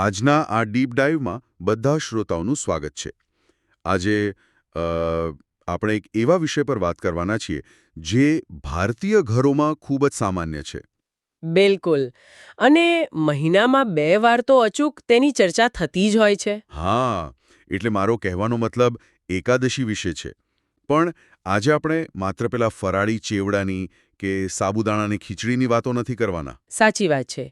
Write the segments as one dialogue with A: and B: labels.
A: આજના આ ડીપ ડાઈવમાં બધા શ્રોતાઓનું સ્વાગત છે. આજે આપણે એક એવા વિષય પર વાત કરવાના છીએ જે ભારતીય ઘરોમાં ખૂબ જ સામાન્ય છે.
B: બિલકુલ. અને મહિનામાં 2 વાર તો અચૂક તેની ચર્ચા થતી જ હોય છે.
A: હા, એટલે મારો કહેવાનો મતલબ એકાદશી વિશે છે. પણ આજે આપણે માત્ર પેલા ફરાળી ચેવડાની કે સાબુદાણાની ખીચડીની વાતો નથી કરવાના.
B: સાચી વાત છે.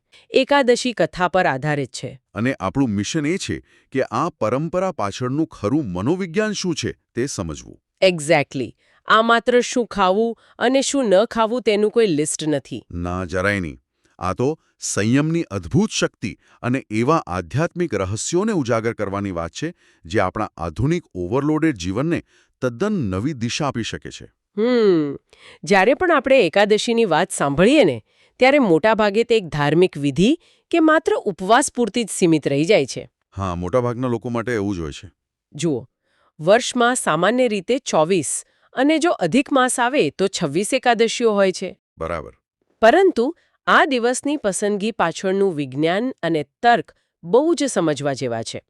B: એકાદશી કથા પર આધારિત છે.
A: અને આપણું મિશન એ છે કે આ પરંપરા પાછળનું ખરું મનોવિજ્ઞાન શું છે તે સમજવું.
B: એક્ઝેક્ટલી. આ માત્ર શું ખાવું અને શું ન ખાવું તેનું કોઈ લિસ્ટ નથી.
A: ના, જરાય નહીં. આ તો સંયમની અદ્ભુત શક્તિ અને એવા આધ્યાત્મિક રહસ્યોને ઉજાગર કરવાની વાત છે જે આપણા આધુનિક ઓવરલોડેડ જીવનને તદ્દન નવી દિશા આપી શકે છે.
B: જ્યારે પણ આપણે એકાદશીની વાત સાંભળીએ ને ત્યારે મોટાભાગે તે એક ધાર્મિક વિધિ કે માત્ર ઉપવાસ પૂરતી જ સીમિત રહી જાય છે.
A: હા, મોટાભાગના લોકો માટે એવું જ હોય છે.
B: જુઓ, વર્ષમાં સામાન્ય રીતે 24 અને જો અધિક માસ આવે તો 26 એકાદશીઓ હોય છે.
A: બરાબર.
B: પરંતુ આ દિવસની પસંદગી પાછળનું વિજ્ઞાન અને તર્ક બહુ જ સમજવા જેવા છે.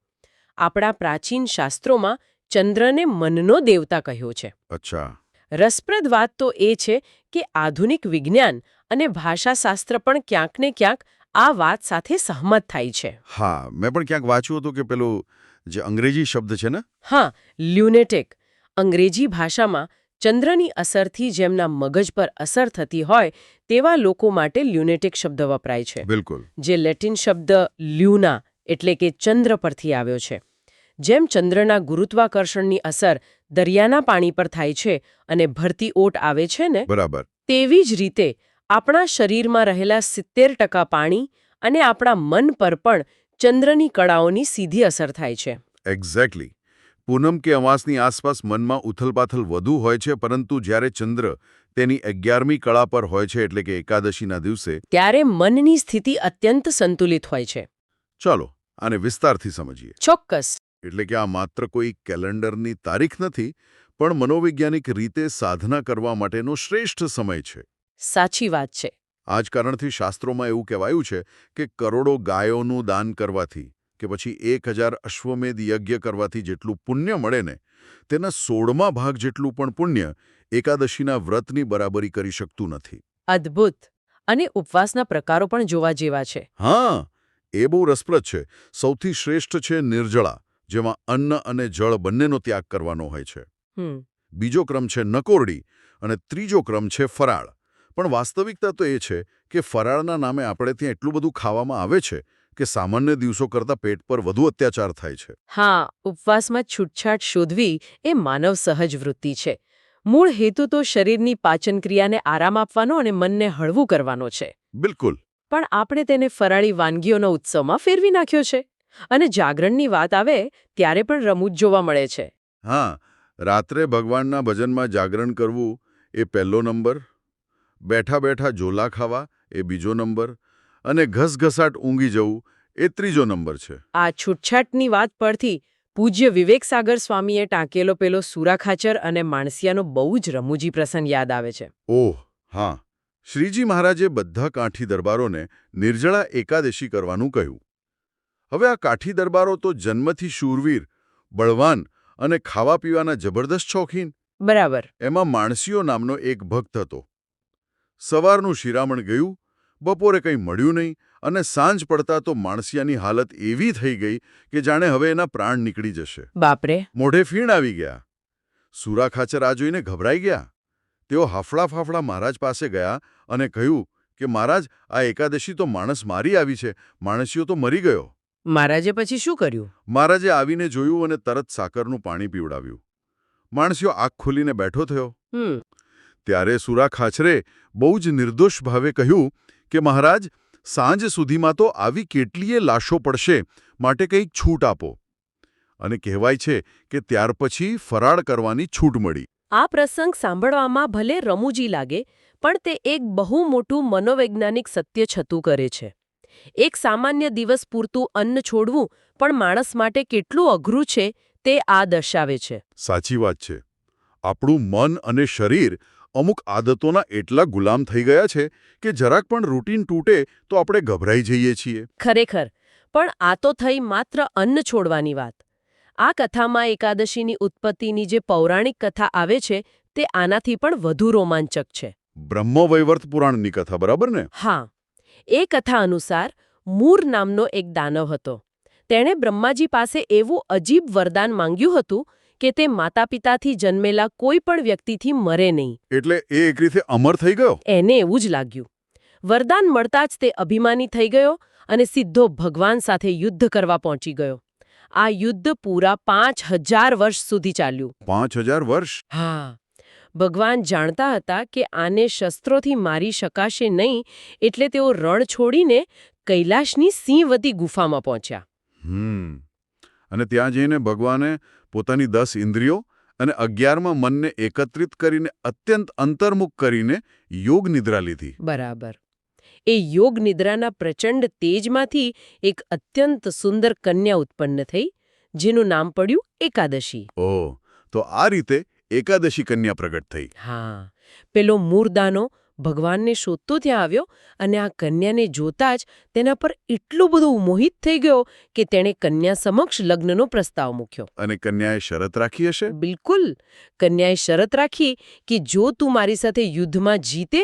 B: આપણા પ્રાચીન શાસ્ત્રોમાં ચંદ્રને મનનો દેવતા કહ્યો છે.
A: અચ્છા.
B: રસપ્રદ વાત તો એ છે કે આધુનિક વિજ્ઞાન અને ભાષાશાસ્ત્ર પણ ક્યાંક ને ક્યાંક આ વાત સાથે સહમત થાય છે.
A: હા, મેં પણ ક્યાંક વાંચ્યું હતું કે પેલું જે અંગ્રેજી શબ્દ છે ને.
B: હા, લ્યુનેટિક. અંગ્રેજી ભાષામાં ચંદ્રની અસરથી જેમના મગજ પર અસર થતી હોય તેવા લોકો માટે લ્યુનેટિક શબ્દ વપરાય છે.
A: બિલકુલ.
B: જે લેટિન શબ્દ લ્યુના એટલે કે ચંદ્ર પરથી આવ્યો છે. જેમ ચંદ્રના ગુરુત્વાકર્ષણની અસર દરિયાના પાણી પર થાય છે અને ભરતી ઓટ આવે છે ને,
A: બરાબર.
B: તેવી જ રીતે આપણા શરીરમાં રહેલા 70% પાણી અને આપણા મન પર પણ ચંદ્રની કળાઓની સીધી અસર થાય છે.
A: એક્ઝેક્ટલી. પૂનમ કે અમાસની આસપાસ મનમાં ઉથલપાથલ વધુ હોય છે, પરંતુ જ્યારે ચંદ્ર તેની 11મી કળા પર હોય છે એટલે કે એકાદશીના દિવસે,
B: ત્યારે મનની સ્થિતિ અત્યંત સંતુલિત હોય છે.
A: ચાલો આને વિસ્તારથી સમજીએ.
B: ચોક્કસ.
A: એટલે કે આ માત્ર કોઈ કેલેન્ડરની તારીખ નથી, પણ મનોવૈજ્ઞાનિક રીતે સાધના કરવા માટેનો શ્રેષ્ઠ સમય છે.
B: સાચી વાત છે.
A: આ જ કારણથી શાસ્ત્રોમાં એવું કહેવાયું છે કે કરોડો ગાયોનું દાન કરવાથી કે પછી 1000 અશ્વમેધ યજ્ઞ કરવાથી જેટલું પુણ્ય મળે ને, તેના 16મા ભાગ જેટલું પણ પુણ્ય એકાદશીના વ્રતની બરાબરી કરી શકતું નથી.
B: અદ્ભુત. અને ઉપવાસના પ્રકારો પણ જોવા જેવા છે.
A: હા, એ બહુ રસપ્રદ છે. સૌથી શ્રેષ્ઠ છે નિર્જળા, જેમાં અન્ન અને જળ બંનેનો ત્યાગ કરવાનો હોય છે. બીજો ક્રમ છે નકોરડી અને ત્રીજો ક્રમ છે ફરાળ. પણ વાસ્તવિકતા તો એ છે કે ફરાળના નામે આપણે ત્યાં એટલું બધું ખાવામાં આવે છે કે સામાન્ય દિવસો કરતાં પેટ પર વધુ અત્યાચાર થાય છે.
B: હા, ઉપવાસમાં છૂટછાટ શોધવી એ માનવ સહજ વૃત્તિ છે. મૂળ હેતુ તો શરીરની પાચન ક્રિયાને આરામ આપવાનો અને મનને હળવું કરવાનો છે.
A: બિલકુલ.
B: પણ આપણે તેને ફરાળી વાનગીઓના ઉત્સવમાં ફેરવી નાખ્યો છે. અને જાગરણની વાત આવે ત્યારે પણ રમૂજ જોવા મળે છે.
A: હા, રાત્રે ભગવાનના ભજનમાં જાગરણ કરવું એ પહેલો નંબર, બેઠા બેઠા ઝોલા ખાવા એ બીજો નંબર, અને ઘસઘસાટ ઊંઘી જવું એ ત્રીજો નંબર છે.
B: આ છૂટછાટની વાત પરથી પૂજ્ય વિવેક સાગર સ્વામીએ ટાંકેલો પેલો સુરાખાચર અને માણસિયાનો બહુ જ રમૂજી પ્રસંગ યાદ આવે છે.
A: ઓહ હા, શ્રીજી મહારાજે બધા કાઠી દરબારોને નિર્જળા એકાદશી કરવાનું કહ્યું. હવે આ કાઠી દરબારો તો જન્મથી શૂરવીર, બળવાન અને ખાવા પીવાના જબરદસ્ત શોખીન.
B: બરાબર.
A: એમાં માણસીયો નામનો એક ભક્ત હતો. સવારનું શિરામણ ગયું, બપોરે કંઈ મળ્યું નહીં, અને સાંજ પડતા તો માણસિયાની હાલત એવી થઈ ગઈ કે જાણે હવે એના પ્રાણ નીકળી જશે.
B: બાપરે.
A: મોઢે ફીણ આવી ગયા. સુરાખાચર આ જોઈને ગભરાઈ ગયા. તેઓ હાફળા ફાફડા મહારાજ પાસે ગયા અને કહ્યું કે મહારાજ, આ એકાદશી તો માણસ મારી આવી છે, માણસિયો તો મરી ગયો.
B: મહારાજે પછી શું કર્યું?
A: મહારાજે આવીને જોયું અને તરત સાકરનું પાણી પીવડાવ્યું. માણસિયો આંખ ખોલીને બેઠો થયો. ત્યારે સુરાખાચરે બહુ જ નિર્દોષ ભાવે કહ્યું કે મહારાજ, સાંજ સુધીમાં તો આવી કેટલીય લાશો પડશે, માટે કંઈક છૂટ આપો. અને કહેવાય છે કે ત્યાર પછી ફરાળ કરવાની છૂટ મળી.
B: આ પ્રસંગ સાંભળવામાં ભલે રમૂજી લાગે, પણ તે એક બહુ મોટું મનોવૈજ્ઞાનિક સત્ય છતું કરે છે. એક સામાન્ય દિવસ પૂરતું અન્ન છોડવું પણ માણસ માટે કેટલું અઘરું છે તે આ દર્શાવે છે.
A: સાચી વાત છે. આપણું મન અને શરીર અમુક આદતોના એટલા ગુલામ થઈ ગયા છે કે જરાક પણ રૂટીન તૂટે તો આપણે ગભરાઈ જઈએ છીએ.
B: ખરેખર. પણ આ તો થઈ માત્ર અન્ન છોડવાની વાત. આ કથામાં એકાદશીની ઉત્પત્તિની જે પૌરાણિક કથા આવે છે તે આનાથી પણ વધુ રોમાંચક છે.
A: બ્રહ્મવૈવર્ત પુરાણની કથા, બરાબર ને?
B: હા, એ કથા અનુસાર મૂર નામનો એક દાનવ હતો. તેણે બ્રહ્માજી પાસે એવું અજીબ વરદાન માંગ્યું હતું કે તે માતા-પિતાથી જન્મેલા કોઈ પણ વ્યક્તિથી મરે નહીં.
A: એટલે એ એક રીતે અમર થઈ ગયો?
B: એને એવું જ લાગ્યું. વરદાન મળતા જ તે અભિમાની થઈ ગયો અને સીધો ભગવાન સાથે યુદ્ધ કરવા પહોંચી ગયો. આ યુદ્ધ પૂરા 5000 વર્ષ સુધી ચાલ્યું.
A: 5000 વર્ષ?
B: હા, ભગવાન જાણતા હતા કે આને શસ્ત્રોથી મારી શકાશે નહીં, એટલે તેઓ રણ છોડીને કૈલાશની સિંહવતી ગુફામાં પહોંચ્યા.
A: અને ત્યાં જઈને ભગવાને પોતાની 10 ઇન્દ્રિયો અને 11માં મનને એકત્રિત કરીને અત્યંત અંતર્મુખ કરીને યોગ નિદ્રા લીધી.
B: બરાબર. એ યોગ નિદ્રાના પ્રચંડ તેજમાંથી એક અત્યંત સુંદર કન્યા ઉત્પન્ન થઈ, જેનું નામ પડ્યું એકાદશી.
A: ઓહ, તો આ રીતે એકાદશી કન્યા પ્રગટ થઈ.
B: હા, પેલો મૂરદાનો ભગવાનને શોધતો ત્યાં આવ્યો અને આ કન્યાને જોતા જ તેના પર એટલો બધો મોહિત થઈ ગયો કે તેણે કન્યા સમક્ષ લગ્નનો પ્રસ્તાવ મૂક્યો.
A: અને કન્યાએ શરત રાખી હશે?
B: બિલકુલ. કન્યાએ શરત રાખી કે જો તું મારી સાથે યુદ્ધમાં જીતે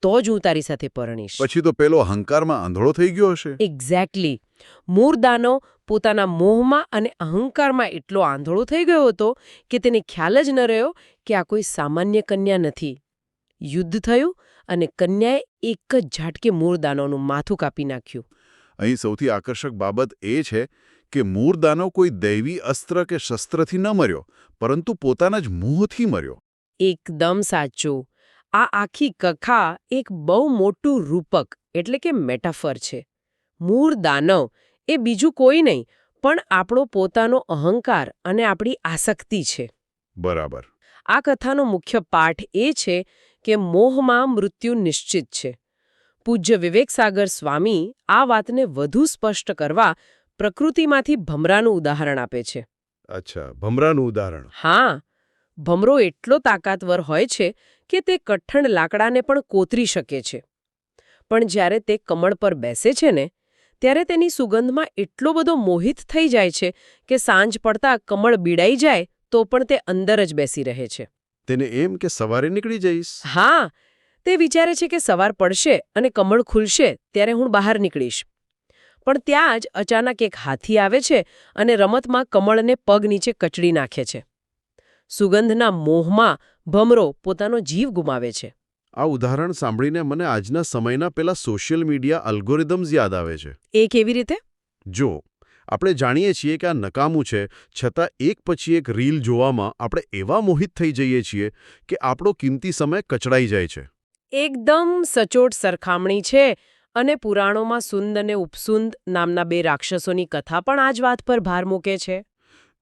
B: તો જ હું તારી સાથે પરણીશ.
A: પછી તો પેલો અહંકારમાં આંધળો થઈ ગયો હશે.
B: એક્ઝેક્ટલી. મૂરદાનો પોતાના મોહમાં અને અહંકારમાં એટલો આંધળો થઈ ગયો હતો કે તેને ખ્યાલ જ ન રહ્યો કે આ કોઈ સામાન્ય કન્યા નથી. યુદ્ધ થયું અને કન્યાએ એક જ ઝાટકે મૂરદાનોનું માથું કાપી નાખ્યું.
A: અહીં સૌથી આકર્ષક બાબત એ છે કે મૂરદાનો કોઈ દૈવી અસ્ત્ર કે શસ્ત્રથી ન મર્યો, પરંતુ પોતાના જ મોહથી મર્યો.
B: એકદમ સાચું. આ આખી કથા એક બહુ મોટું રૂપક એટલે કે મેટાફર છે. મૂરદાનવ એ બીજું કોઈ નહીં પણ આપણો પોતાનો અહંકાર અને આપણી આસક્તિ છે.
A: બરાબર.
B: આ કથાનો મુખ્ય પાઠ એ છે કે મોહમાં મૃત્યુ નિશ્ચિત છે. પૂજ્ય વિવેકસાગર સ્વામી આ વાતને વધુ સ્પષ્ટ કરવા પ્રકૃતિમાંથી ભમરાનું ઉદાહરણ આપે છે.
A: અચ્છા, ભમરાનું ઉદાહરણ.
B: હા, ભમરો એટલો તાકાતવર હોય છે કે તે કઠણ લાકડાને પણ કોતરી શકે છે. પણ જ્યારે તે કમળ પર બેસે છે ને, ત્યારે તેની સુગંધમાં એટલો બધો મોહિત થઈ જાય છે કે સાંજ પડતા કમળ બીડાઈ જાય તો પણ તે અંદર જ બેસી રહે છે.
A: તેને એમ કે સવારે નીકળી જઈશ.
B: હા, તે વિચારે છે કે સવાર પડશે અને કમળ ખુલશે ત્યારે હું બહાર નીકળીશ. પણ ત્યાં જ અચાનક એક હાથી આવે છે અને રમતમાં કમળને પગ નીચે કચડી નાખે છે. સુગંધના મોહમાં ભમરો પોતાનો જીવ ગુમાવે છે.
A: આ ઉદાહરણ સાંભળીને મને આજના સમયના પેલા સોશિયલ મીડિયા અલ્ગોરિધમ્સ યાદ આવે છે.
B: એ કેવી રીતે?
A: જો આપણે જાણીએ છીએ કે આ નકામું છે, છતાં એક પછી એક રીલ જોવામાં આપણે એવા મોહિત થઈ જઈએ છીએ કે આપણો કિંમતી સમય કચડાઈ જાય છે.
B: એકદમ સચોટ સરખામણી છે. અને પુરાણોમાં સુંદ અને ઉપસુંદ નામના 2 રાક્ષસોની કથા પણ આ જ વાત પર ભાર મૂકે છે.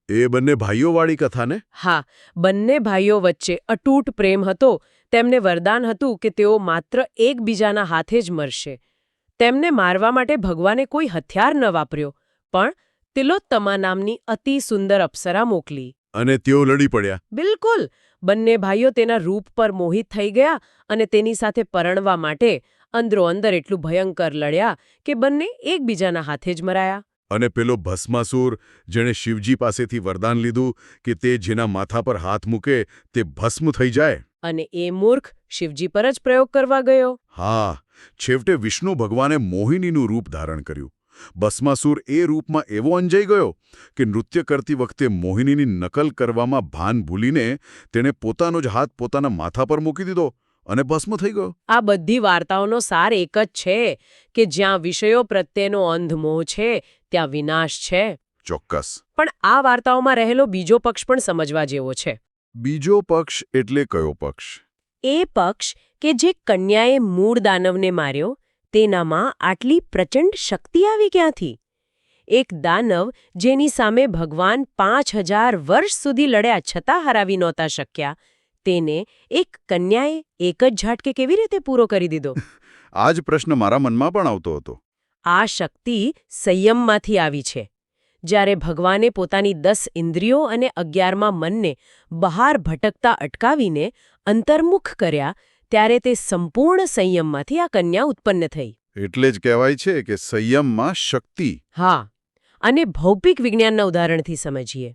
A: એ બંને ભાઈઓવાળી કથા ને?
B: હા, બંને ભાઈઓ વચ્ચે અતૂટ પ્રેમ હતો. તેમને વરદાન હતું કે તેઓ માત્ર એકબીજાના હાથે જ મરશે. તેમને મારવા માટે ભગવાને કોઈ હથિયાર ન વાપર્યો, પણ તિલોત્તમા નામની અતિ સુંદર અપ્સરા મોકલી.
A: અને તેઓ લડી પડ્યા.
B: બિલકુલ. બંને ભાઈઓ તેના રૂપ પર મોહિત થઈ ગયા અને તેની સાથે પરણવા માટે અંદરો-અંદર એટલું ભયંકર લડ્યા કે બંને એકબીજાના હાથે જ મરાયા.
A: અને પેલો ભસ્માસુર, જેણે શિવજી પાસેથી વરદાન લીધું કે તે જેના માથા પર હાથ મૂકે તે ભસ્મ થઈ જાય.
B: અને એ મૂર્ખ શિવજી પર જ પ્રયોગ કરવા ગયો.
A: હા, છેવટે વિષ્ણુ ભગવાને મોહિનીનું રૂપ ધારણ કર્યું. ભસ્માસુર એ રૂપમાં એવો અંજાઈ ગયો કે નૃત્ય કરતી વખતે મોહિનીની નકલ કરવામાં ભાન ભૂલીને તેણે પોતાનો જ હાથ પોતાના માથા પર મૂકી દીધો અને ભસ્મ થઈ ગયો.
B: આ બધી વાર્તાઓનો સાર એક જ છે કે જ્યાં વિષયો પ્રત્યેનો અંધ મોહ છે ત્યાં વિનાશ છે.
A: ચોક્કસ.
B: પણ આ વાર્તાઓમાં રહેલો બીજો પક્ષ પણ સમજવા જેવો છે.
A: બીજો પક્ષ એટલે કયો પક્ષ?
B: એ પક્ષ કે જે કન્યાએ મૂળ દાનવને માર્યો તેનામાં આટલી પ્રચંડ શક્તિ આવી ક્યાંથી? એક દાનવ જેની સામે ભગવાન 5000 વર્ષ સુધી લડ્યા છતાં હરાવી નહોતા શક્યા, તેને એક કન્યાએ એક જ ઝાટકે કેવી રીતે પૂરો કરી દીધો?
A: આ જ પ્રશ્ન મારા મનમાં પણ આવતો હતો.
B: આ શક્તિ સંયમમાંથી આવી છે. જ્યારે ભગવાને પોતાની 10 ઇન્દ્રિયો અને 11માં મનને બહાર ભટકતા અટકાવીને અંતર્મુખ કર્યા, ત્યારે તે સંપૂર્ણ સંયમમાંથી આ કન્યા ઉત્પન્ન થઈ.
A: એટલે જ કહેવાય છે કે સંયમમાં શક્તિ.
B: હા, અને ભૌતિક વિજ્ઞાનના ઉદાહરણથી સમજીએ.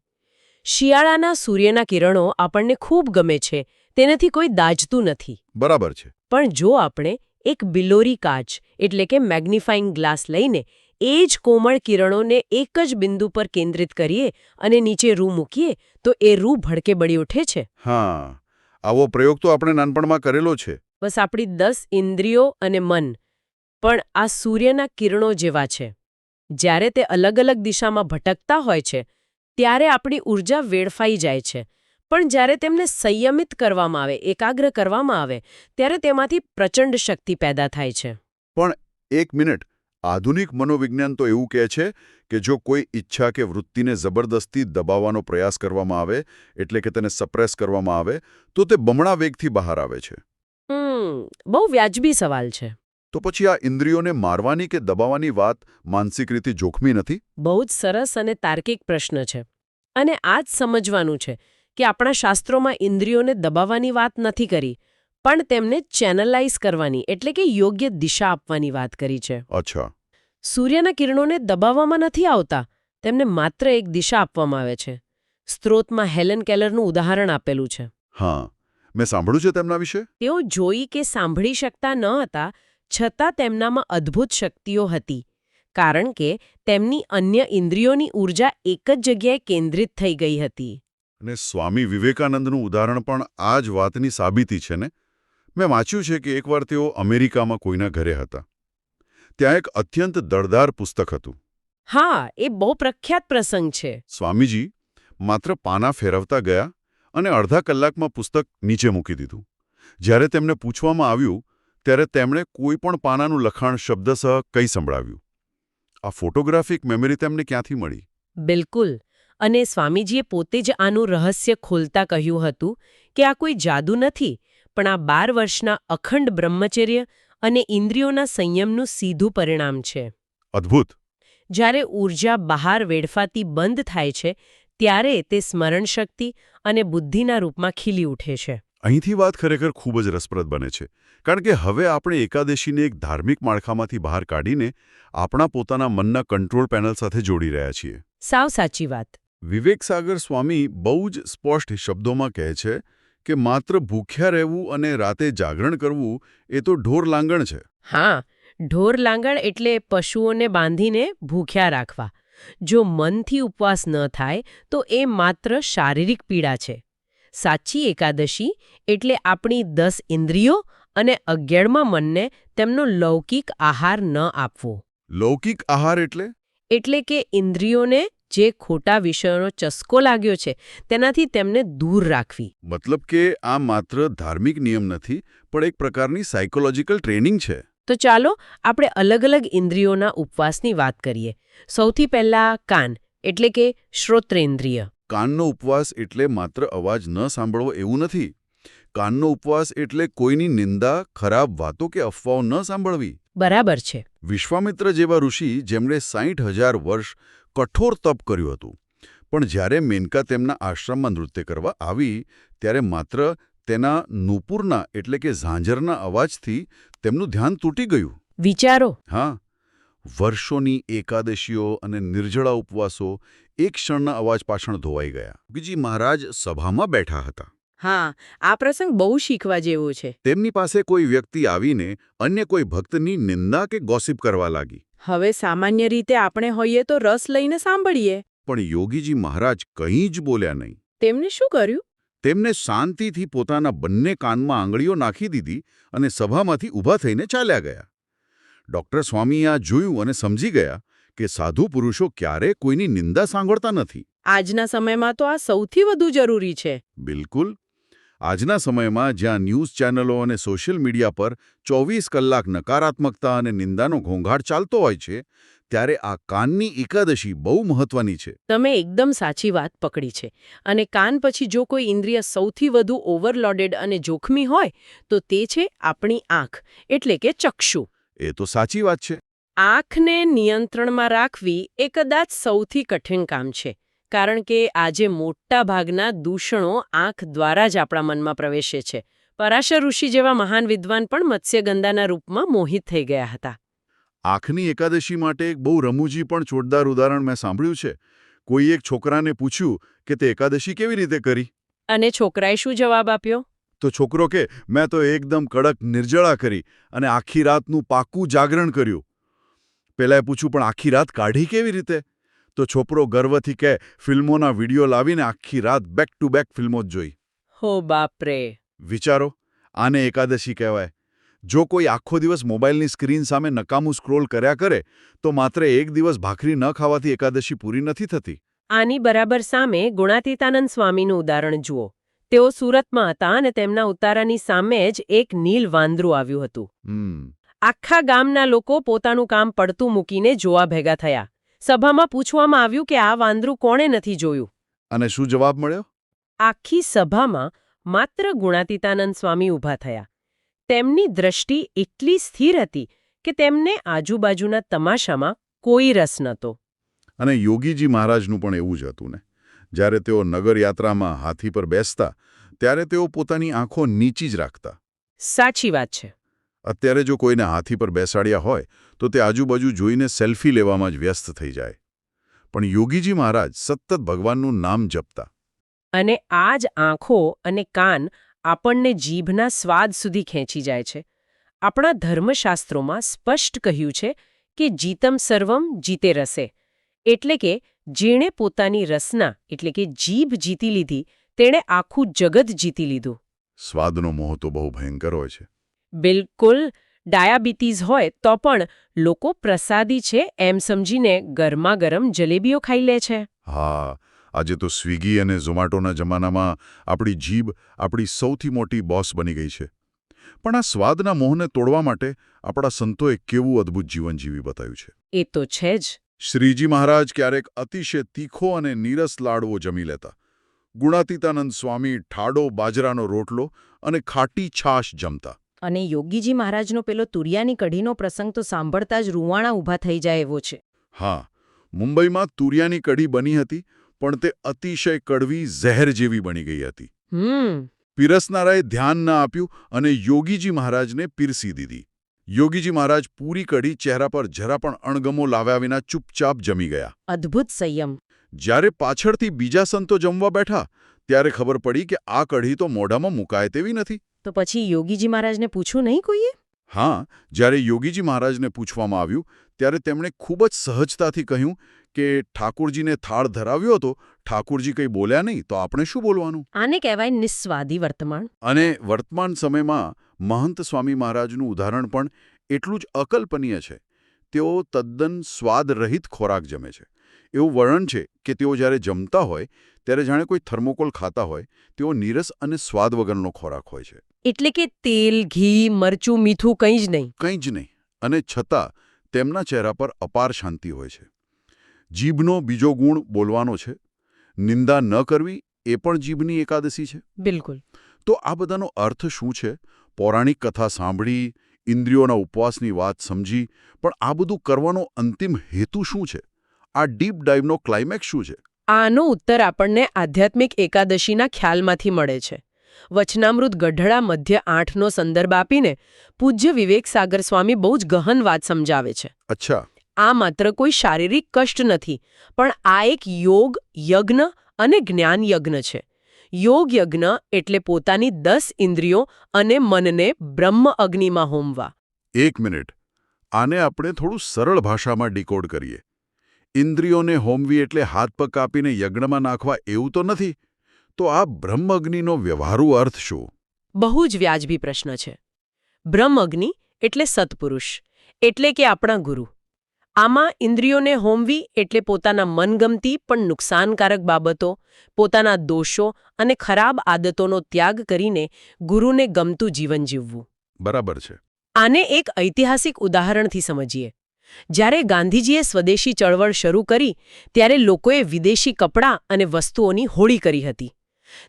B: શિયાળાના સૂર્યના કિરણો આપણને ખૂબ ગમે છે, તેનાથી કોઈ દાઝતું નથી.
A: બરાબર છે.
B: પણ જો આપણે એક બિલોરી કાચ એટલે કે મેગ્નિફાઇંગ ગ્લાસ લઈને એ જ કોમળ કિરણોને એક જ બિંદુ પર કેન્દ્રિત કરીએ અને નીચે રૂ મૂકીએ તો એ રૂ ભડકે બળી ઉઠે છે.
A: હા, આવો પ્રયોગ તો આપણે નાનપણમાં કરેલો છે.
B: બસ આપણી 10 ઇન્દ્રિયો અને મન પણ આ સૂર્યના કિરણો જેવા છે. જ્યારે તે અલગ અલગ દિશામાં ભટકતા હોય છે ત્યારે આપણી ઊર્જા વેડફાઈ જાય છે. પણ જ્યારે તેમને સંયમિત કરવામાં આવે, એકાગ્ર કરવામાં આવે, ત્યારે તેમાંથી પ્રચંડ શક્તિ પેદા થાય છે.
A: પણ એક મિનિટ, આધુનિક મનોવિજ્ઞાન તો એવું કહે છે કે જો કોઈ ઈચ્છા કે વૃત્તિને જબરદસ્તી દબાવવાનો પ્રયાસ કરવામાં આવે, એટલે કે તેને સપ્રેસ કરવામાં આવે, તો તે બમણા વેગથી બહાર આવે છે.
B: બહુ વ્યાજબી સવાલ છે.
A: તો પછી આ ઇન્દ્રિયોને મારવાની કે દબાવવાની વાત માનસિક રીતે જોખમી નથી?
B: બહુ જ સરસ અને તાર્કિક પ્રશ્ન છે. અને આ જ સમજવાનું છે કે આપણા શાસ્ત્રોમાં ઇન્દ્રિયોને દબાવવાની વાત નથી કરી, પણ તેમને ચેનલાઇઝ કરવાની એટલે કે યોગ્ય દિશા આપવાની વાત કરી છે.
A: અચ્છા.
B: સૂર્યના કિરણોને દબાવવામાં નથી આવતા, તેમને માત્ર એક દિશા આપવામાં આવે છે. સ્ત્રોતમાં હેલન કેલરનું ઉદાહરણ આપેલું છે.
A: હા, મેં સાંભળ્યું છે તેમના વિશે.
B: તેઓ જોઈ કે સાંભળી શકતા ન હતા, છતાં તેમનામાં અદ્ભુત શક્તિઓ હતી, કારણ કે તેમની અન્ય ઇન્દ્રિયોની ઊર્જા એક જ જગ્યાએ કેન્દ્રિત થઈ ગઈ હતી.
A: અને સ્વામી વિવેકાનંદનું ઉદાહરણ પણ આ જ વાતની સાબિતી છે ને? મેં વાંચ્યું છે કે એકવાર તેઓ અમેરિકામાં કોઈના ઘરે હતા. ત્યાં એક અત્યંત દળદાર પુસ્તક હતું.
B: હા, એ બહુ પ્રખ્યાત પ્રસંગ છે.
A: સ્વામીજી માત્ર પાના ફેરવતા ગયા અને અડધા કલાકમાં પુસ્તક નીચે મૂકી દીધું. જ્યારે તેમને પૂછવામાં આવ્યું ત્યારે તેમણે કોઈ પણ પાનાનું લખાણ શબ્દસહ કંઈ સંભળાવ્યું. આ ફોટોગ્રાફિક મેમરી તેમને ક્યાંથી મળી?
B: બિલકુલ. અને સ્વામીજીએ પોતે જ આનું રહસ્ય ખોલતા કહ્યું હતું કે આ કોઈ જાદુ નથી, પણ આ 12 વર્ષના અખંડ બ્રહ્મચર્ય અને ઇન્દ્રિયોના સંયમનું સીધું પરિણામ છે.
A: અદ્ભુત.
B: જ્યારે ઊર્જા બહાર વેડફાતી બંધ થાય છે ત્યારે તે સ્મરણ શક્તિ અને બુદ્ધિના રૂપમાં ખીલી ઉઠે છે.
A: અહીંથી વાત ખરેખર ખૂબ જ રસપ્રદ બને છે, કારણ કે હવે આપણે એકાદશીને એક ધાર્મિક માળખામાંથી બહાર કાઢીને આપણા પોતાના મનના કંટ્રોલ પેનલ સાથે જોડી રહ્યા છીએ.
B: સાવ સાચી વાત.
A: વિવેકસાગર સ્વામી બહુ જ સ્પષ્ટ શબ્દોમાં કહે છે કે માત્ર ભૂખ્યા રહેવું અને રાતે જાગરણ કરવું એ તો ઢોર લાંગણ છે.
B: હા, ઢોર લાંગણ એટલે પશુઓને બાંધીને ભૂખ્યા રાખવા. જો મનથી ઉપવાસ ન થાય તો એ માત્ર શારીરિક પીડા છે. સાચી એકાદશી એટલે આપણી 10 ઇન્દ્રિયો અને 11મા મનને તેમનો લૌકિક આહાર ન આપવો.
A: લૌકિક આહાર એટલે?
B: એટલે કે ઇન્દ્રિયોને જે ખોટા વિષયોનો ચસ્કો લાગ્યો છે તેનાથી તેમને દૂર રાખવી.
A: મતલબ કે આ માત્ર ધાર્મિક નિયમ નથી, પણ એક પ્રકારની સાયકોલોજીકલ ટ્રેનિંગ છે.
B: તો ચાલો આપણે અલગ અલગ ઇન્દ્રિયોના ઉપવાસની વાત કરીએ. સૌથી પહેલા કાન એટલે કે શ્રોત્રેન્દ્રિય.
A: કાનનો ઉપવાસ એટલે માત્ર અવાજ ન સાંભળવો એવું નથી. કાનનો ઉપવાસ એટલે કોઈની નિંદા, ખરાબ વાતો કે અફવાઓ ન સાંભળવી.
B: બરાબર છે.
A: વિશ્વામિત્ર જેવા ઋષિ જેમણે 60,000 વર્ષ કઠોર તપ કર્યું હતું, પણ જ્યારે મેનકા તેમના આશ્રમમાં નૃત્ય કરવા આવી ત્યારે માત્ર તેના નૂપુરના એટલે કે ઝાંઝરના અવાજથી તેમનું ધ્યાન તૂટી ગયું.
B: વિચારો.
A: હા, વર્ષોની એકાદશીઓ અને નિર્જળા ઉપવાસો એક ક્ષણના અવાજ પાછળ ધોવાઈ ગયા. યોગીજી મહારાજ સભામાં બેઠા હતા.
B: હા, આ પ્રસંગ બહુ શીખવા જેવો છે.
A: તેમની પાસે કોઈ વ્યક્તિ આવીને અન્ય કોઈ ભક્તની નિંદા કે ગોસિપ કરવા લાગી.
B: હવે સામાન્ય રીતે આપણે હોઈએ તો રસ લઈને સાંભળીએ.
A: પણ યોગીજી મહારાજ કંઈ જ બોલ્યા નહીં.
B: તેમને શું કર્યું?
A: તેમને શાંતિથી પોતાના બંને કાનમાં આંગળીઓ નાખી દીધી અને સભામાંથી ઊભા થઈને ચાલ્યા ગયા. ડૉક્ટર સ્વામી આ જોયું અને સમજી ગયા કે સાધુ પુરુષો ક્યારે કોઈની નિંદા સાંભળતા નથી.
B: આજના સમયમાં તો આ સૌથી વધુ જરૂરી છે.
A: બિલકુલ. આજના સમયમાં જ્યાં ન્યૂઝ ચેનલો અને સોશિયલ મીડિયા પર 24 કલાક નકારાત્મકતા અને નિંદાનો ઘોંઘાટ ચાલતો હોય છે, ત્યારે આ કાનની એકાદશી બહુ મહત્વની છે.
B: તમે એકદમ સાચી વાત પકડી છે. અને કાન પછી જો કોઈ ઇન્દ્રિય સૌથી વધુ ઓવરલોડેડ અને જોખમી હોય તો તે છે આપણી આંખ એટલે કે ચક્ષુ.
A: એ તો સાચી વાત છે.
B: આંખને નિયંત્રણમાં રાખવી એ કદાચ સૌથી કઠિન કામ છે, કારણ કે આજે મોટા ભાગના દૂષણો આંખ દ્વારા જ આપણા મનમાં પ્રવેશે છે. પરાશર ઋષિ જેવા મહાન વિદ્વાન પણ મત્સ્યગંધાના રૂપમાં મોહિત થઈ ગયા હતા.
A: આંખની એકાદશી માટે એક બહુ રમૂજી પણ ચોટદાર ઉદાહરણ મેં સાંભળ્યું છે. કોઈ એક છોકરાને પૂછ્યું કે તે એકાદશી કેવી રીતે કરી?
B: અને છોકરાએ શું જવાબ આપ્યો?
A: તો છોકરો કે મેં તો એકદમ કડક નિર્જળા કરી અને આખી રાતનું પાક્કું જાગરણ કર્યું. પેલાએ પૂછ્યું પણ આખી રાત કાઢી કેવી રીતે? તો છોકરો ગર્વથી કે ફિલ્મોના વિડીયો લાવીને આખી રાત બેક ટુ બેક ફિલ્મો જ જોઈ.
B: હો બાપરે!
A: વિચારો, આને એકાદશી કહેવાય. જો કોઈ આખો દિવસ મોબાઈલની સ્ક્રીન સામે નકામું સ્ક્રોલ કર્યા કરે તો માત્ર એક દિવસ ભાખરી ન ખાવાથી એકાદશી પૂરી નથી થતી.
B: આની બરાબર સામે ગુણાતીતાનંદ સ્વામીનું ઉદાહરણ જુઓ. તેઓ સુરતમાં હતા અને તેમના ઉતારાની સામે જ એક નીલ વાંદરું આવ્યું હતું. આખા ગામના લોકો પોતાનું કામ પડતું મૂકીને જોવા ભેગા થયા. સભામાં પૂછવામાં આવ્યું કે આ વાંદરું કોણે નથી જોયું?
A: અને શું જવાબ મળ્યો?
B: આખી સભામાં માત્ર ગુણાતીતાનંદ સ્વામી ઊભા થયા. તેમની દ્રષ્ટિ એટલી સ્થિર હતી કે તેમને આજુબાજુના તમાશામાં કોઈ રસ નહોતો.
A: અને યોગીજી મહારાજનું પણ એવું જ હતું ને. જ્યારે તેઓ નગરયાત્રામાં હાથી પર બેસતા ત્યારે તેઓ પોતાની આંખો નીચી જ રાખતા.
B: સાચી વાત છે.
A: અત્યારે જો કોઈને હાથી પર બેસાડ્યા હોય તો તે આજુબાજુ જોઈને સેલ્ફી લેવામાં જ વ્યસ્ત થઈ જાય. પણ યોગીજી મહારાજ સતત ભગવાનનું નામ જપતા.
B: અને આ જ આંખો અને કાન આપણને જીભના સ્વાદ સુધી ખેંચી જાય છે. આપણા ધર્મશાસ્ત્રોમાં સ્પષ્ટ કહ્યું છે કે જીતમ સર્વમ જીતે રસે, એટલે કે જેણે પોતાની રસના એટલે કે જીભ જીતી લીધી તેણે આખું જગત જીતી લીધું.
A: સ્વાદનો મોહ તો બહુ ભયંકર હોય છે.
B: બિલકુલ. ડાયાબિટીસ હોય તો પણ લોકો પ્રસાદી છે એમ સમજીને ગરમાગરમ જલેબીઓ ખાઈ લે છે.
A: હા, આજે તો સ્વિગી અને ઝોમાટોના જમાનામાં આપણી જીભ આપણી સૌથી મોટી બોસ બની ગઈ છે. પણ આ સ્વાદના મોહને તોડવા માટે આપણા સંતોએ કેવું અદ્ભુત જીવન જીવી બતાવ્યું છે.
B: એ તો છે જ.
A: શ્રીજી મહારાજ ક્યારેક અતિશય તીખો અને નીરસ લાડવો જમી લેતા. ગુણાતીતાનંદ સ્વામી ઠાડો બાજરાનો રોટલો અને ખાટી છાશ જમતા.
C: અને યોગીજી મહારાજનો પેલો તુરિયાની કઢીનો પ્રસંગ તો સાંભળતા જ રૂવાણા ઊભા થઈ જાય એવો છે.
A: હા, મુંબઈમાં તુરિયાની કઢી બની હતી પણ તે અતિશય કડવી ઝેર જેવી બણી ગઈ હતી. પીરસનારાએ ધ્યાન ન આપ્યું અને યોગીજી મહારાજને પીરસી દીધી. યોગીજી મહારાજ પૂરી કઢી ચહેરા પર જરા પણ અણગમો લાવ્યા વિના ચૂપચાપ જમી ગયા.
C: અદ્ભુત સંયમ.
A: જ્યારે પાછળથી બીજા સંતો જમવા બેઠા ત્યારે ખબર પડી કે આ કઢી તો મોઢામાં મુકાય તેવી નથી.
C: તો પછી યોગીજી મહારાજને પૂછ્યું નહીં કોઈએ?
A: હા, જ્યારે યોગીજી મહારાજને પૂછવામાં આવ્યું ત્યારે તેમણે ખૂબ જ સહજતાથી કહ્યું કે ઠાકોરજીને થાળ ધરાવ્યો હતો, ઠાકોરજી કંઈ બોલ્યા નહીં તો આપણે શું બોલવાનું?
C: આને કહેવાય નિસ્વાદી વર્તમાન.
A: અને વર્તમાન સમયમાં મહંત સ્વામી મહારાજનું ઉદાહરણ પણ એટલું જ અકલ્પનીય છે. તેઓ તદ્દન સ્વાદરહિત ખોરાક જમે છે. એવું વર્ણન છે કે તેઓ જ્યારે જમતા હોય ત્યારે જાણે કોઈ થર્મોકોલ ખાતા હોય તેઓ નીરસ અને સ્વાદ વગરનો ખોરાક હોય છે.
B: એટલે કે તેલ, ઘી, મરચું, મીઠું કંઈ જ નહીં.
A: કંઈ જ નહીં. અને છતાં તેમના ચહેરા પર અપાર શાંતિ હોય છે. જીભનો બીજો ગુણ બોલવાનો છે. નિંદા ન કરવી એ પણ જીભની એકાદશી છે.
B: બિલકુલ.
A: તો આ બધાનો અર્થ શું છે? પૌરાણિક કથા સાંભળી, ઇન્દ્રિયોના ઉપવાસની વાત સમજી, પણ આ બધું કરવાનો અંતિમ હેતુ શું છે? આ ડીપ ડાઇવનો ક્લાઇમેક્સ શું છે?
B: આનો ઉત્તર આપણને આધ્યાત્મિક એકાદશીના ખ્યાલમાંથી મળે છે. વચનામૃત ગઢડા મધ્ય 8નો સંદર્ભ આપીને પૂજ્ય વિવેક સાગર સ્વામી બહુ જ ગહન વાત સમજાવે છે.
A: અચ્છા.
B: આ માત્ર કોઈ શારીરિક કષ્ટ નથી, પણ આ એક યોગ, યજ્ઞ અને જ્ઞાન યજ્ઞ છે. યોગ યજ્ઞ એટલે પોતાની 10 ઇન્દ્રિયો અને મનને બ્રહ્મ અગ્નિમાં હોમવા.
A: એક મિનિટ. આને આપણે થોડું સરળ ભાષામાં ડીકોડ કરીએ. ઇન્દ્રિયોને હોમવી એટલે હાથ પગ કાપીને યજ્ઞમાં નાખવા એવું તો નથી. તો આ બ્રહ્મ અગ્નિનો વ્યવહારુ અર્થ શું?
B: બહુ જ વ્યાજબી પ્રશ્ન છે. બ્રહ્મ અગ્નિ એટલે સત્પુરુષ, એટલે કે આપણા ગુરુ. આમાં ઇન્દ્રિયોને હોમવી એટલે પોતાના મનગમતી પણ નુકસાનકારક બાબતો, પોતાના દોષો અને ખરાબ આદતોનો ત્યાગ કરીને ગુરુને ગમતું જીવન જીવવું.
A: બરાબર છે.
B: આને એક ઐતિહાસિક ઉદાહરણથી સમજીએ. જ્યારે ગાંધીજીએ સ્વદેશી ચળવળ શરૂ કરી ત્યારે લોકોએ વિદેશી કપડાં અને વસ્તુઓની હોળી કરી હતી.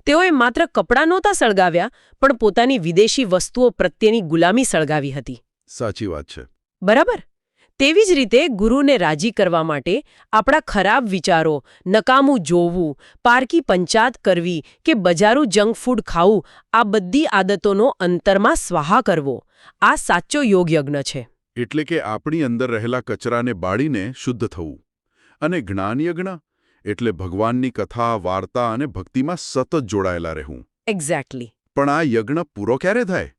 B: તેઓએ માત્ર કપડાં નહોતા સળગાવ્યા, પણ પોતાની વિદેશી વસ્તુઓ પ્રત્યેની ગુલામી સળગાવી હતી.
A: સાચી વાત છે.
B: બરાબર. તેવી જ રીતે ગુરુને રાજી કરવા માટે આપણા ખરાબ વિચારો, નકામું જોવું, પારકી પંચાત કરવી કે બજારું જંક ફૂડ ખાવું, આ બધી આદતોનો અંતરમાં સ્વાહા કરવો, આ સાચો યોગ યજ્ઞ છે.
A: એટલે કે આપણી અંદર રહેલા કચરાને બાળીને શુદ્ધ થવું. અને જ્ઞાનયજ્ઞ એટલે ભગવાનની કથા, વાર્તા અને ભક્તિમાં સતત જોડાયેલા રહેવું.
B: એક્ઝેક્ટલી.
A: પણ આ યજ્ઞ પૂરો ક્યારે થાય?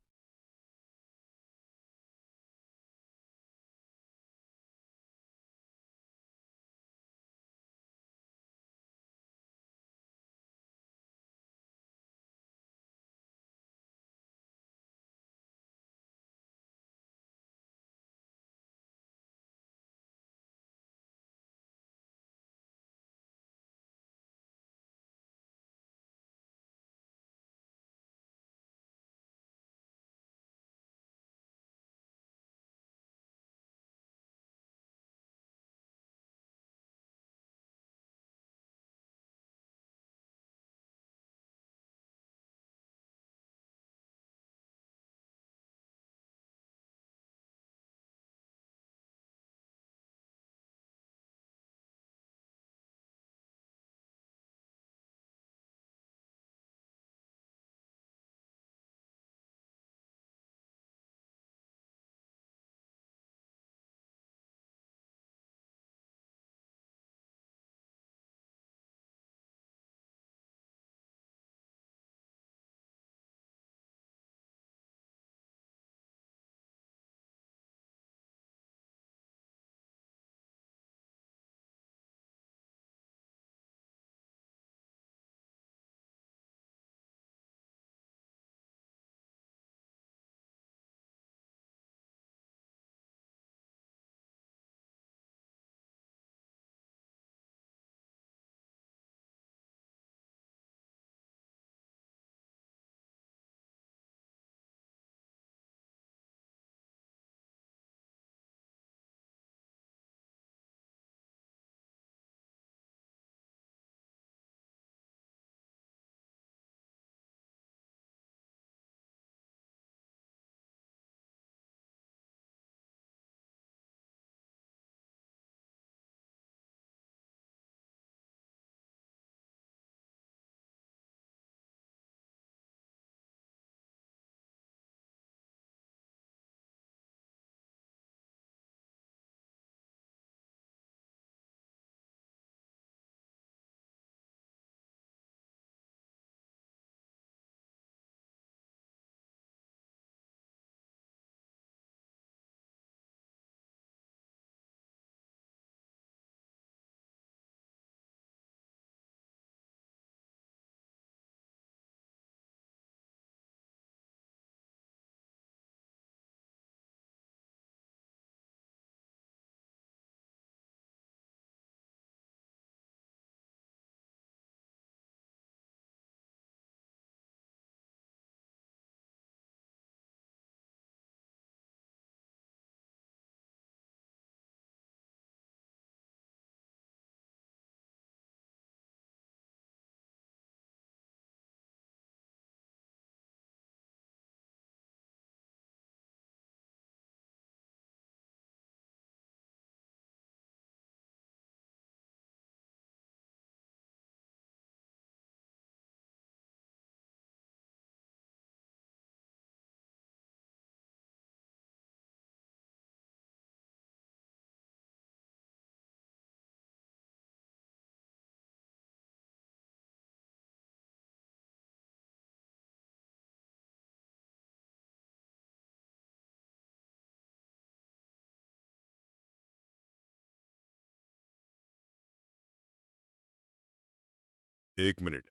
A: એક મિનિટ.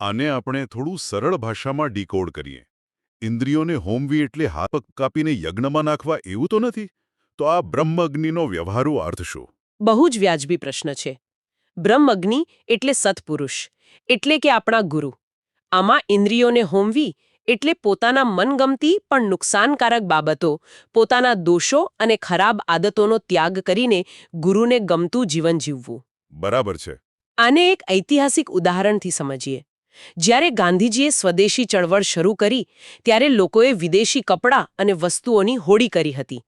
A: આને આપણે થોડું સરળ ભાષામાં ડીકોડ કરીએ. ઇન્દ્રિયોને હોમવી એટલે હાથ પગ કાપીને યજ્ઞમાં નાખવા એવું તો નથી? તો આ બ્રહ્મઅગ્નિનો વ્યવહારુ અર્થ શું?
B: બહુ જ વ્યાજબી પ્રશ્ન છે. બ્રહ્મઅગ્નિ એટલે સત્પુરુષ, એટલે કે આપણા ગુરુ. આમાં ઇન્દ્રિયોને હોમવી એટલે પોતાના મનગમતી પણ નુકસાનકારક બાબતો, પોતાના દોષો અને ખરાબ આદતોનો ત્યાગ કરીને ગુરુને ગમતું જીવન જીવવું.
A: બરાબર છે.
B: આને એક ઐતિહાસિક ઉદાહરણથી સમજીએ. જ્યારે ગાંધીજીએ સ્વદેશી ચળવળ શરૂ કરી ત્યારે લોકોએ વિદેશી કપડાં અને વસ્તુઓની હોડી કરી હતી.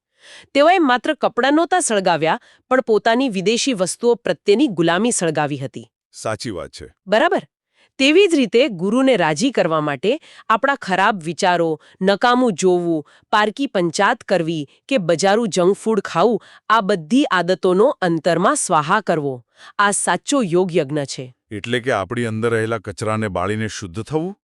B: તેઓએ માત્ર કપડાં નહોતા સળગાવ્યા, પણ પોતાની વિદેશી વસ્તુઓ પ્રત્યેની ગુલામી સળગાવી હતી.
A: સાચી વાત છે.
B: બરાબર. તેવી જ રીતે ગુરુને રાજી કરવા માટે આપણા ખરાબ વિચારો, નકામું જોવું, પારકી પંચાત કરવી કે બજારું જંક ફૂડ ખાવું, આ બધી આદતોનો અંતરમાં સ્વાહા કરવો, આ સાચો યોગ યજ્ઞ છે.
A: એટલે કે આપણી અંદર રહેલા કચરાને બાળીને શુદ્ધ થવું.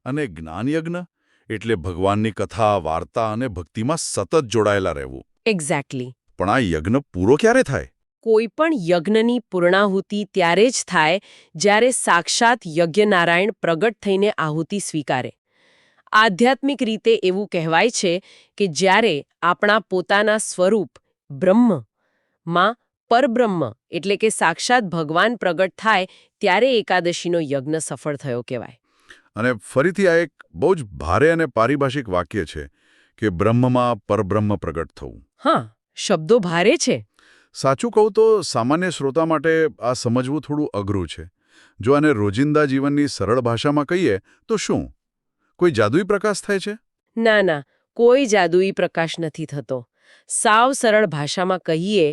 A: અને જ્ઞાન યજ્ઞ એટલે ભગવાનની કથા, વાર્તા અને ભક્તિમાં સતત જોડાયેલા રહેવું.
B: એક્ઝેક્ટલી.
A: પણ આ યજ્ઞ પૂરો ક્યારે થાય?
B: કોઈ પણ યજ્ઞની પૂર્ણાહુતિ ત્યારે જ થાય જ્યારે સાક્ષાત યજ્ઞનારાયણ પ્રગટ થઈને આહુતિ સ્વીકારે. આધ્યાત્મિક રીતે એવું કહેવાય છે કે જ્યારે આપણા પોતાના સ્વરૂપ બ્રહ્મમાં પરબ્રહ્મ એટલે કે સાક્ષાત ભગવાન પ્રગટ થાય ત્યારે એકાદશીનો યજ્ઞ સફળ થયો કહેવાય.
A: અને ફરીથી આ એક બહુ જ ભારે અને પારિભાષિક વાક્ય છે કે બ્રહ્મમાં પરબ્રહ્મ પ્રગટ થવું.
B: હા, શબ્દો ભારે છે.
A: સાચું કહું તો સામાન્ય શ્રોતા માટે આ સમજવું થોડું અઘરું છે. જો આને રોજિંદા જીવનની સરળ ભાષામાં કહીએ તો શું કોઈ જાદુઈ પ્રકાશ થાય છે?
B: ના, કોઈ જાદુઈ પ્રકાશ નથી થતો. સાવ સરળ ભાષામાં કહીએ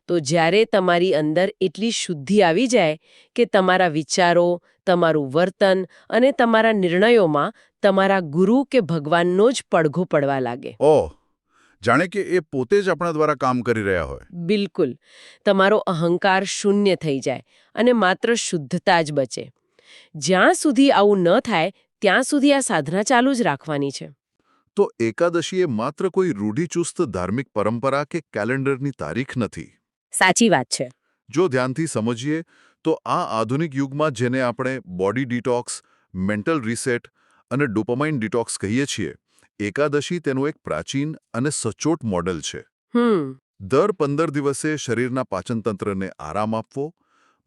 B: તો જ્યારે તમારી અંદર એટલી શુદ્ધિ આવી જાય કે તમારા વિચારો, તમારું વર્તન અને તમારા નિર્ણયોમાં તમારા ગુરુ કે ભગવાનનો જ પડઘો પડવા લાગે.
A: ઓહ, જાણે કે એ પોતે જ આપણા દ્વારા કામ કરી રહ્યા હોય.
B: બિલકુલ. તમારો અહંકાર શૂન્ય થઈ જાય અને માત્ર શુદ્ધતા જ બચે. જ્યાં સુધી આવું ન થાય ત્યાં સુધી આ સાધના ચાલુ જ રાખવાની છે.
D: તો એકાદશી એ માત્ર કોઈ રૂઢિચુસ્ત ધાર્મિક પરંપરા કે કેલેન્ડરની તારીખ નથી.
B: સાચી વાત છે.
D: જો ધ્યાનથી સમજીએ તો આ આધુનિક યુગમાં જેને આપણે બોડી ડિટોક્સ, મેન્ટલ રીસેટ અને ડોપામાઇન ડિટોક્સ કહીએ છીએ, એકાદશી તેનું એક પ્રાચીન અને સચોટ મોડેલ છે. દર 15 દિવસે શરીરના પાચનતંત્રને આરામ આપવો,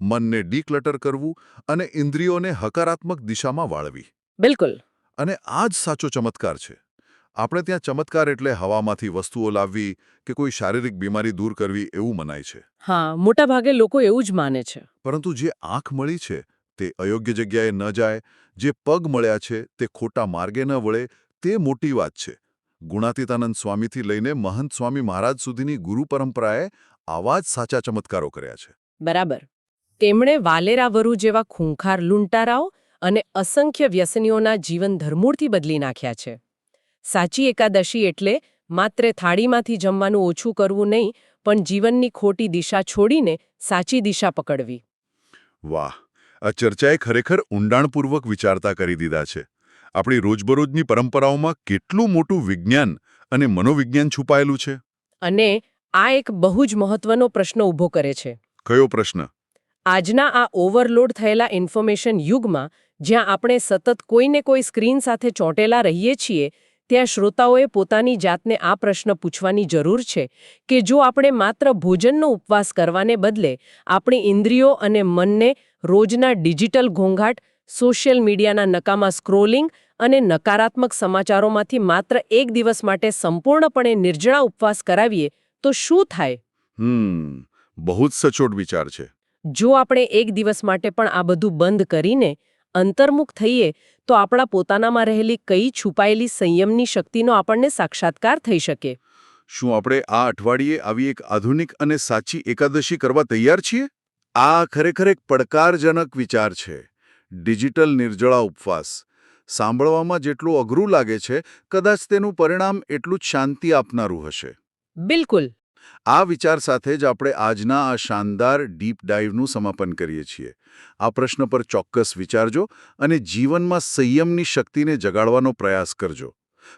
D: મનને ડીક્લટર કરવું અને ઇન્દ્રિયોને હકારાત્મક દિશામાં વાળવી.
B: બિલકુલ.
D: અને આ જ સાચો ચમત્કાર છે. આપણે ત્યાં ચમત્કાર એટલે હવામાંથી વસ્તુઓ લાવવી કે કોઈ શારીરિક બીમારી દૂર કરવી એવું મનાય છે.
B: હા, મોટાભાગે લોકો એવું જ માને છે.
D: પરંતુ જે આંખ મળી છે તે અયોગ્ય જગ્યાએ ન જાય, જે પગ મળ્યા છે તે ખોટા માર્ગે ન વળે, તે મોટી વાત છે. ગુણાતીતાનંદ સ્વામીથી લઈને મહંત સ્વામી મહારાજ સુધીની ગુરુ પરંપરાએ આવા જ સાચા ચમત્કારો કર્યા છે.
B: બરાબર. તેમણે વાલેરાવરુ જેવા ખૂંખાર લૂંટારાઓ અને અસંખ્ય વ્યસનીઓના જીવન ધરમૂળથી બદલી નાખ્યા છે. સાચી એકાદશી એટલે માત્ર થાળીમાંથી જમવાનું ઓછું કરવું નહીં, પણ જીવનની ખોટી દિશા છોડીને સાચી દિશા પકડવી.
D: વાહ, આ ચર્ચાએ ખરેખર ઊંડાણપૂર્વક વિચારતા કરી દીધા છે. આપણી રોજબરોજની પરંપરાઓમાં કેટલું મોટું વિજ્ઞાન અને મનોવિજ્ઞાન છુપાયેલું છે.
B: અને આ એક બહુ જ મહત્વનો પ્રશ્ન ઊભો કરે છે.
D: કયો પ્રશ્ન?
B: આજના આ ઓવરલોડ થયેલા ઇન્ફોર્મેશન યુગમાં જ્યાં આપણે સતત કોઈને કોઈ સ્ક્રીન સાથે ચોંટેલા રહીએ છીએ, ત્યાં શ્રોતાઓએ પોતાની જાતને આ પ્રશ્ન પૂછવાની જરૂર છે કે જો આપણે માત્ર ભોજનનો ઉપવાસ કરવાને બદલે આપણી ઇન્દ્રિયો અને મનને રોજના ડિજિટલ ઘોંઘાટ, સોશિયલ મીડિયાના નકામા સ્ક્રોલિંગ અને નકારાત્મક સમાચારોમાંથી માત્ર એક દિવસ માટે સંપૂર્ણપણે નિર્જળા ઉપવાસ કરાવીએ તો શું થાય?
D: બહુ જ સચોટ વિચાર છે.
B: જો આપણે એક દિવસ માટે પણ આ બધું બંધ કરીને અંતર્મુખ થઈએ તો આપણા પોતાનામાં રહેલી કઈ છુપાયેલી સંયમની શક્તિનો આપણને સાક્ષાત્કાર થઈ શકે.
D: શું આપણે આ અઠવાડિયે આવી એક આધુનિક અને સાચી એકાદશી કરવા તૈયાર છીએ? આ ખરેખર એક પડકારજનક વિચાર છે. ડિજિટલ નિર્જળા ઉપવાસ સાંભળવામાં જેટલું અઘરું લાગે છે, કદાચ તેનું પરિણામ એટલું જ શાંતિ આપનારું હશે.
B: બિલકુલ.
D: આ વિચાર સાથે જ આપણે આજના આ શાનદાર ડીપ ડાઇવનું સમાપન કરીએ છીએ. આ પ્રશ્ન પર ચોક્કસ વિચારજો અને જીવનમાં સંયમની શક્તિને જગાડવાનો પ્રયાસ કરજો.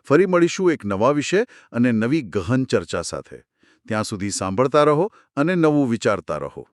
D: ફરી મળીશું એક નવા વિષય અને નવી ગહન ચર્ચા સાથે. ત્યાં સુધી સાંભળતા રહો અને નવું વિચારતા રહો.